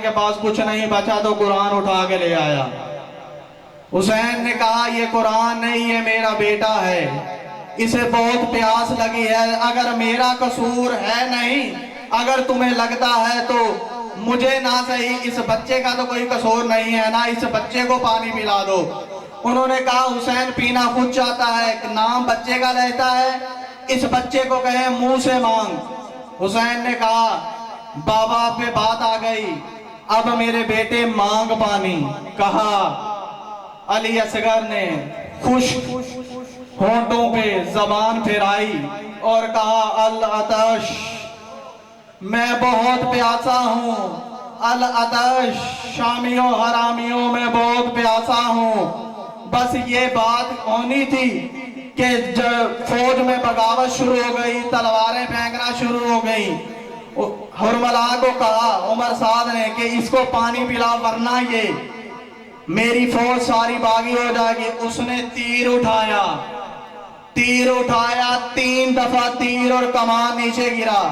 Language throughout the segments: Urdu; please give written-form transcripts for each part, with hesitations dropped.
کے پاس کچھ نہیں بچا تو قرآن اٹھا کے لے آیا۔ حسین نے کہا یہ قرآن نہیں، یہ میرا بیٹا ہے، اسے بہت پیاس لگی ہے، اگر میرا قصور ہے نہیں، اگر تمہیں لگتا ہے تو مجھے نہ صحیح اس بچے کا تو کوئی قصور نہیں ہے نا، اس بچے کو پانی پلا دو۔ انہوں نے کہا حسین پینا خود چاہتا ہے، نام بچے کا لیتا ہے، اس بچے کو کہیں منہ سے مانگ۔ حسین نے کہا بابا پہ بات آ گئی، اب میرے بیٹے مانگ پانی۔ کہا علی اصغر نے خوش ہونٹوں پہ زبان پھرائی اور کہا العطش، میں بہت پیاسا ہوں، العطش، شامیوں حرامیوں میں بہت پیاسا ہوں۔ بس یہ بات ہونی تھی کہ جب فوج میں بغاوت شروع ہو گئی، تلواریں پھینکنا شروع ہو گئی، حرملا کو کہا عمر سعد نے کہ اس کو پانی پلا ورنہ یہ میری فوج ساری باغی ہو جائے گی۔ اس نے تیر اٹھایا، تین دفعہ تیر اور کمان نیچے گرا۔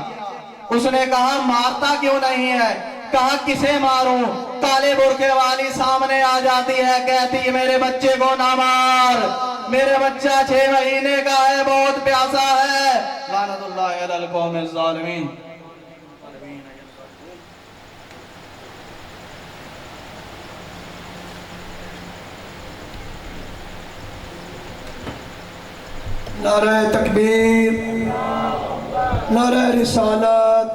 اس نے کہا مارتا کیوں نہیں ہے؟ کہا کسے ماروں؟ کالے برقعے والی سامنے آ جاتی ہے، کہتی میرے بچے کو نہ مار، میرے بچہ 6 مہینے کا ہے، بہت پیاسا ہے۔ لعنت اللہ علی القوم الظالمین۔ نعرہ تکبیر، نعرہ رسالت،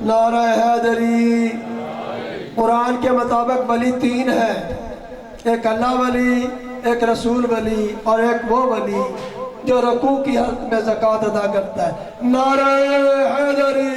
نعرہ حیدری۔ قرآن کے مطابق ولی 3 ہے، ایک اللہ ولی، ایک رسول ولی اور ایک وہ ولی جو رکوع کی حالت میں زکوٰۃ ادا کرتا ہے۔ نعرہ حیدری۔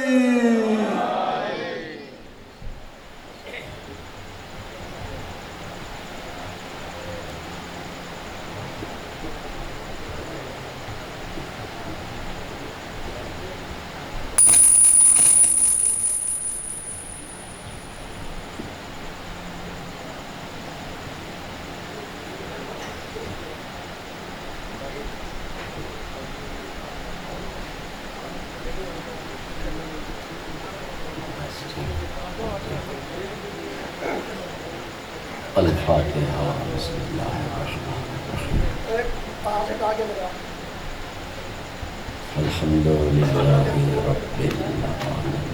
الفاتحہ بسم اللہ الرحمن الرحیم الحمد للہ رب العالمین۔